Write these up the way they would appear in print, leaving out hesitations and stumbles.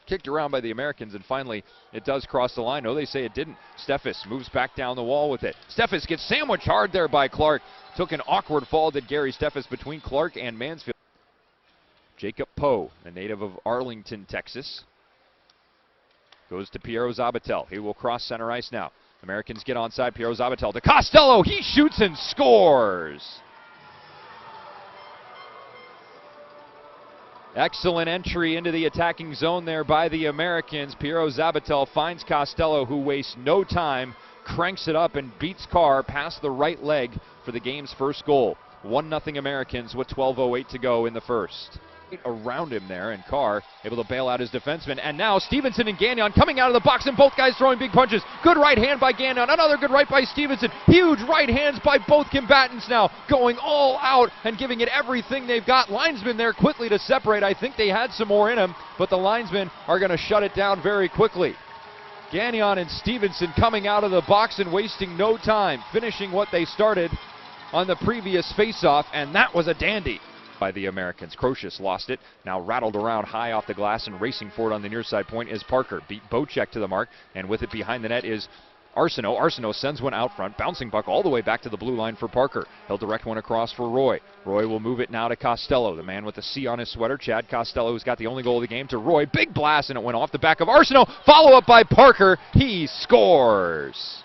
kicked around by the Americans, and finally it does cross the line. No, they say it didn't. Steffes moves back down the wall with it. Steffes gets sandwiched hard there by Clark. Took an awkward fall, did Gary Steffes, between Clark and Mansfield. Jacob Poe, a native of Arlington, Texas, goes to Pierro-Zabotel. He will cross center ice now. Americans get onside. Pierro-Zabotel to Costello. He shoots and scores. Excellent entry into the attacking zone there by the Americans. Pierro-Zabotel finds Costello, who wastes no time, cranks it up and beats Carr past the right leg for the game's first goal. 1-0 Americans with 12:08 to go in the first. Around him there, and Carr able to bail out his defenseman. And now Stevenson and Gagnon coming out of the box, and both guys throwing big punches. Good right hand by Gagnon, another good right by Stevenson. Huge right hands by both combatants now, going all out and giving it everything they've got. Linesman there quickly to separate. I think they had some more in him, but the linesmen are going to shut it down very quickly. Gagnon and Stevenson coming out of the box and wasting no time, finishing what they started on the previous faceoff, and that was a dandy by the Americans. Crocious lost it, now rattled around high off the glass, and racing for it on the near side point is Parker. Beat Bocek to the mark, and with it behind the net is Arsenault. Arsenault sends one out front, bouncing puck all the way back to the blue line for Parker. He'll direct one across for Roy. Roy will move it now to Costello, the man with the C on his sweater, Chad Costello, who's got the only goal of the game, to Roy. Big blast, and it went off the back of Arsenault. Follow up by Parker. He scores.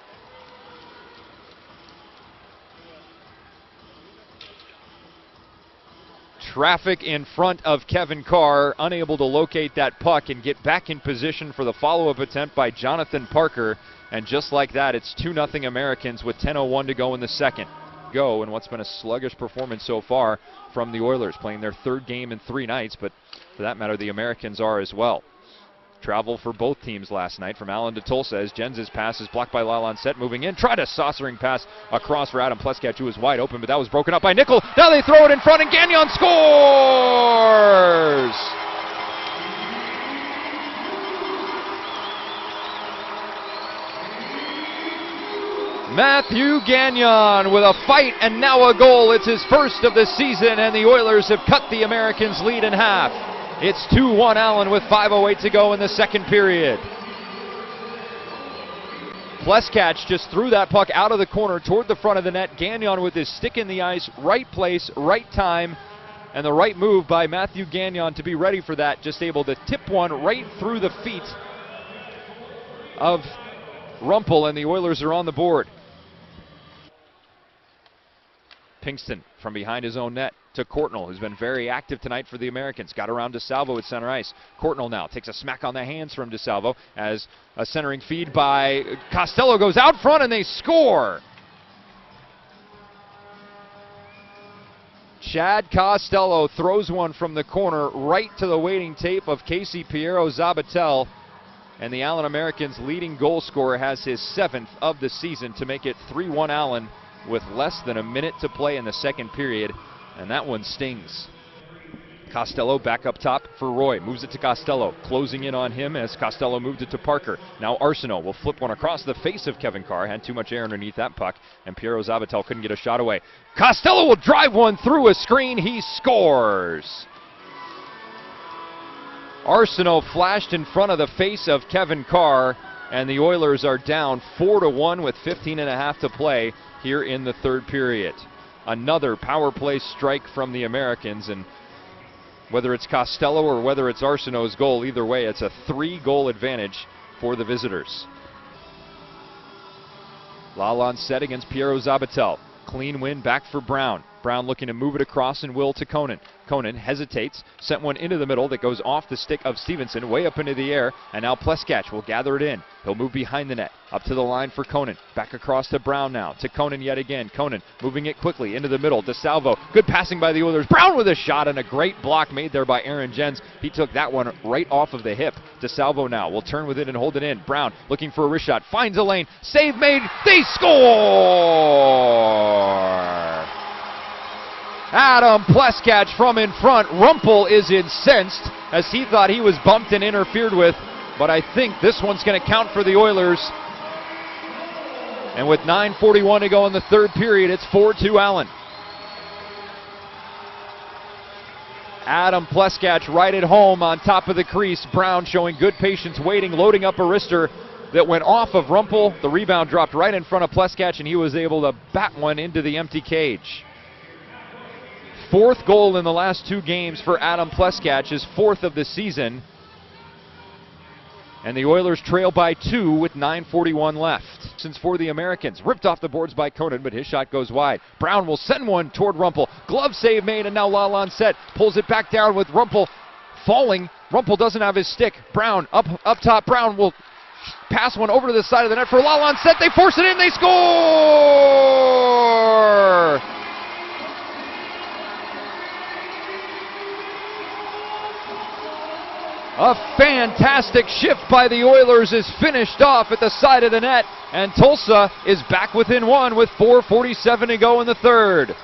Traffic in front of Kevin Carr, unable to locate that puck and get back in position for the follow-up attempt by Jonathan Parker. And just like that, it's 2-0 Americans with 10:01 to go in the second. Go in what's been a sluggish performance so far from the Oilers, playing their third game in 3 nights, but for that matter, the Americans are as well. Travel for both teams last night from Allen to Tulsa as Jens' pass is blocked by Lalonset, moving in, tried a saucering pass across for Adam Pleskach, who was wide open, but that was broken up by Nickel. Now they throw it in front, and Gagnon scores! Matthew Gagnon with a fight and now a goal. It's his first of the season, and the Oilers have cut the Americans' lead in half. It's 2-1 Allen with 5:08 to go in the second period. Pleskach just threw that puck out of the corner toward the front of the net. Gagnon with his stick in the ice, right place, right time, and the right move by Matthew Gagnon to be ready for that. Just able to tip one right through the feet of Rumpel, and the Oilers are on the board. Pinkston from behind his own net to Courtnall, who's been very active tonight for the Americans. Got around DeSalvo at center ice. Courtnall now takes a smack on the hands from DeSalvo as a centering feed by Costello goes out front, and they score. Chad Costello throws one from the corner right to the waiting tape of Casey Pierro-Zabotel, and the Allen Americans' leading goal scorer has his 7th of the season to make it 3-1 Allen with less than a minute to play in the second period, and that one stings. Costello back up top for Roy, moves it to Costello, closing in on him as Costello moved it to Parker. Now Arsenault will flip one across the face of Kevin Carr, had too much air underneath that puck, and Pierro-Zabotel couldn't get a shot away. Costello will drive one through a screen, he scores! Arsenault flashed in front of the face of Kevin Carr, and the Oilers are down 4-1 with 15.5 to play here in the third period. Another power play strike from the Americans, and whether it's Costello or whether it's Arsenault's goal, either way, it's a 3-goal advantage for the visitors. Lalonset against Pierro-Zabotel. Clean win back for Brown. Brown looking to move it across and will to Conan. Conan hesitates, sent one into the middle that goes off the stick of Stevenson, way up into the air, and now Pleskach will gather it in. He'll move behind the net, up to the line for Conan. Back across to Brown now, to Conan yet again. Conan moving it quickly into the middle, DeSalvo. Good passing by the Oilers. Brown with a shot, and a great block made there by Aaron Jens. He took that one right off of the hip. DeSalvo now will turn with it and hold it in. Brown looking for a wrist shot, finds a lane, save made, they score! Adam Pleskach from in front. Rumpel is incensed as he thought he was bumped and interfered with, but I think this one's going to count for the Oilers. And with 9:41 to go in the third period, it's 4-2 Allen. Adam Pleskach right at home on top of the crease. Brown showing good patience, waiting, loading up a wrister that went off of Rumpel. The rebound dropped right in front of Pleskach, and he was able to bat one into the empty cage. Fourth goal in the last 2 games for Adam Pleskach, his 4th of the season. And the Oilers trail by 2 with 9:41 left. Since for the Americans, ripped off the boards by Conan, but his shot goes wide. Brown will send one toward Rumpel. Glove save made, and now Lalonde pulls it back down with Rumpel falling. Rumpel doesn't have his stick. Brown up top. Brown will pass one over to the side of the net for Lalonde. They force it in. They score! A fantastic shift by the Oilers is finished off at the side of the net, and Tulsa is back within 1 with 4:47 to go in the 3rd.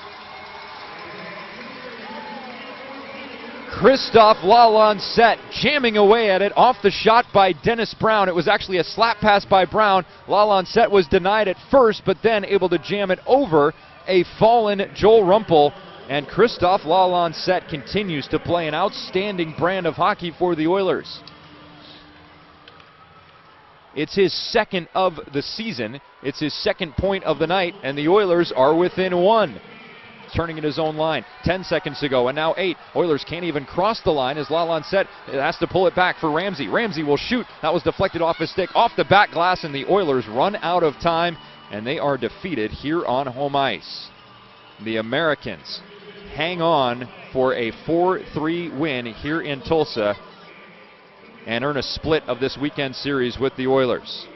Christophe Lalonde jamming away at it off the shot by Dennis Brown. It was actually a slap pass by Brown. Lalonde was denied at first, but then able to jam it over a fallen Joel Rumpel. And Christophe Lalonde continues to play an outstanding brand of hockey for the Oilers. It's his 2nd of the season. It's his 2nd point of the night, and the Oilers are within 1. Turning at his own line. 10 seconds to go, and now 8. Oilers can't even cross the line as Lalonde has to pull it back for Ramsey. Ramsey will shoot. That was deflected off his stick, off the back glass, and the Oilers run out of time, and they are defeated here on home ice. The Americans hang on for a 4-3 win here in Tulsa and earn a split of this weekend series with the Oilers.